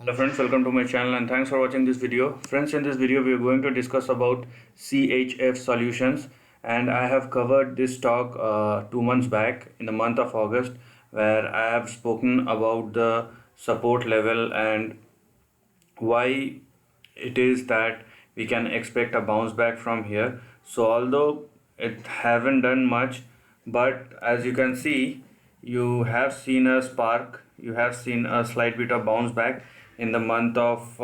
Hello friends, welcome to my channel and thanks for watching this video. Friends, in this video we are going to discuss about CHF Solutions, and I have covered this stock 2 months back in the month of August, where I have spoken about the support level and why it is that we can expect a bounce back from here. So although it haven't done much, but as you can see, you have seen a spark, you have seen a slight bit of bounce back in the month of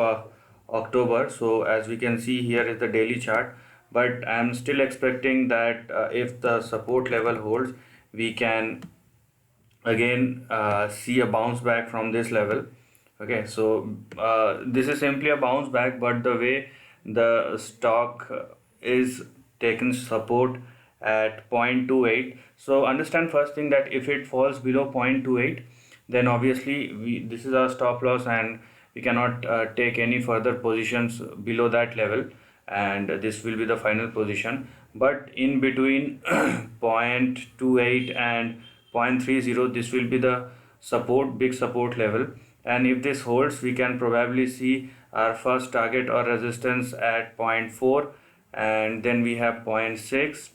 October. So as we can see, here is the daily chart, but I'm still expecting that if the support level holds, we can again see a bounce back from this level. Okay, so this is simply a bounce back, but the way the stock is taken support at 0.28. So understand first thing that if it falls below 0.28, then obviously this is our stop loss and we cannot take any further positions below that level, and this will be the final position. But in between 0.28 and 0.30, this will be the support, big support level, and if this holds, we can probably see our first target or resistance at 0.4, and then we have 0.6,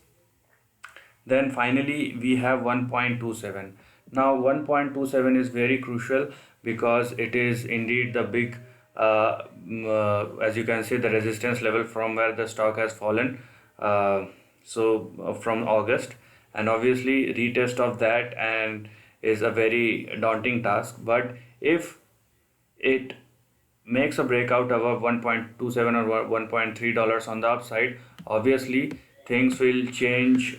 then finally we have 1.27. Now 1.27 is very crucial because it is indeed the big as you can see, the resistance level from where the stock has fallen from August, and obviously retest of that and is a very daunting task. But if it makes a breakout above 1.27 or $1.3 on the upside, obviously things will change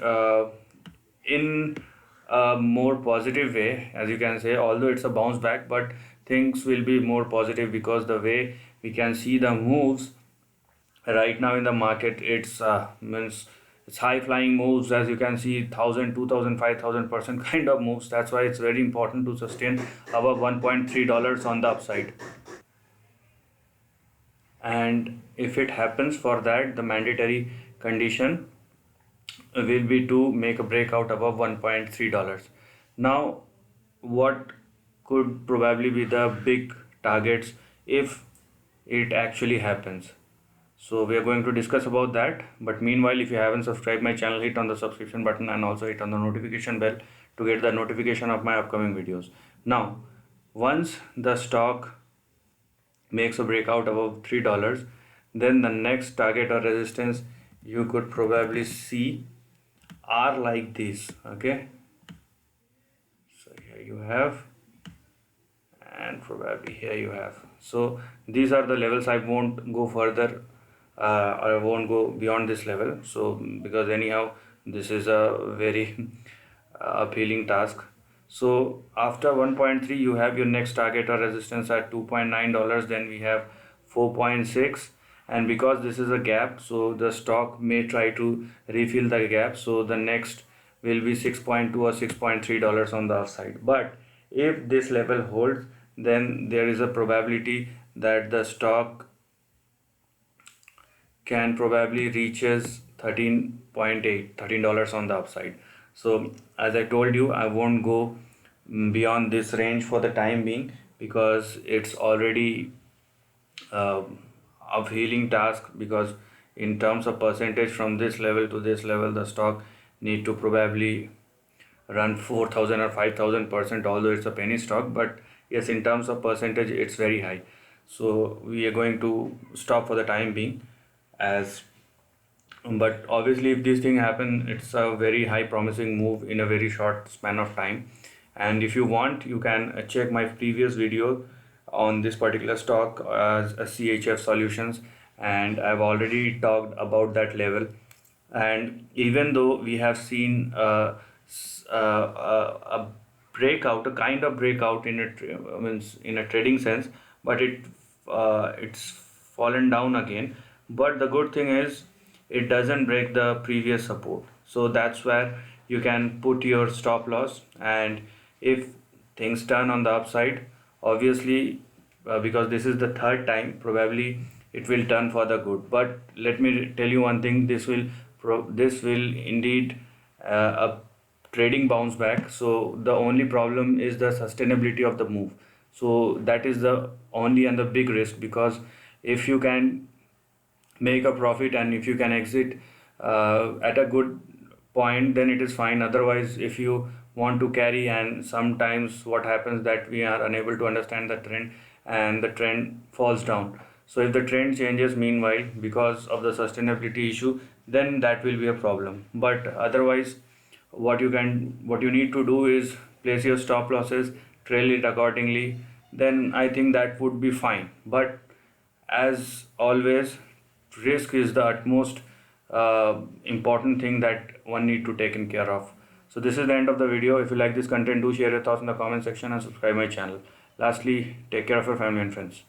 in a more positive way, as you can say. Although it's a bounce back, but things will be more positive because the way we can see the moves right now in the market, it's means it's high flying moves. As you can see, 1000, 2000, 5000% kind of moves. That's why it's very important to sustain above $1.3 on the upside. And if it happens, for that the mandatory condition will be to make a breakout above $1.3. Now what could probably be the big targets if it actually happens? So we are going to discuss about that. But meanwhile, if you haven't subscribed my channel, hit on the subscription button and also hit on the notification bell to get the notification of my upcoming videos. Now once the stock makes a breakout above $3, then the next target or resistance you could probably see are like this. Okay, so here you have, and probably here you have. So these are the levels. I won't go further, I won't go beyond this level, so because anyhow this is a very appealing task. So after 1.3, you have your next target or resistance at $2.9. Then we have 4.6, and because this is a gap, so the stock may try to refill the gap. So the next will be 6.2 or $6.3 on the upside. But if this level holds, then there is a probability that the stock can probably reaches $13 on the upside. So as I told you, I won't go beyond this range for the time being because it's already a healing task, because in terms of percentage from this level to this level, the stock need to probably run 4000 or 5000%, although it's a penny stock. But yes, in terms of percentage, it's very high. So we are going to stop for the time being. As But obviously if this thing happen, it's a very high promising move in a very short span of time. And if you want, you can check my previous video on this particular stock as a CHF Solutions, and I've already talked about that level. And even though we have seen a breakout, a kind of breakout in means in a trading sense, but it's fallen down again. But the good thing is it doesn't break the previous support, so that's where you can put your stop loss. And if things turn on the upside, obviously because this is the third time, probably it will turn for the good. But let me tell you one thing, this will indeed a trading bounce back. So the only problem is the sustainability of the move. So that is the only and the big risk, because if you can make a profit and if you can exit at a good point, then it is fine. Otherwise, if you want to carry, and sometimes what happens that we are unable to understand the trend and the trend falls down. So if the trend changes meanwhile because of the sustainability issue, then that will be a problem. But otherwise, what you need to do is place your stop losses, trail it accordingly, then I think that would be fine. But as always, risk is the utmost important thing that one need to take in care of. So this is the end of the video. If you like this content, do share your thoughts in the comment section and subscribe my channel. Lastly, take care of your family and friends.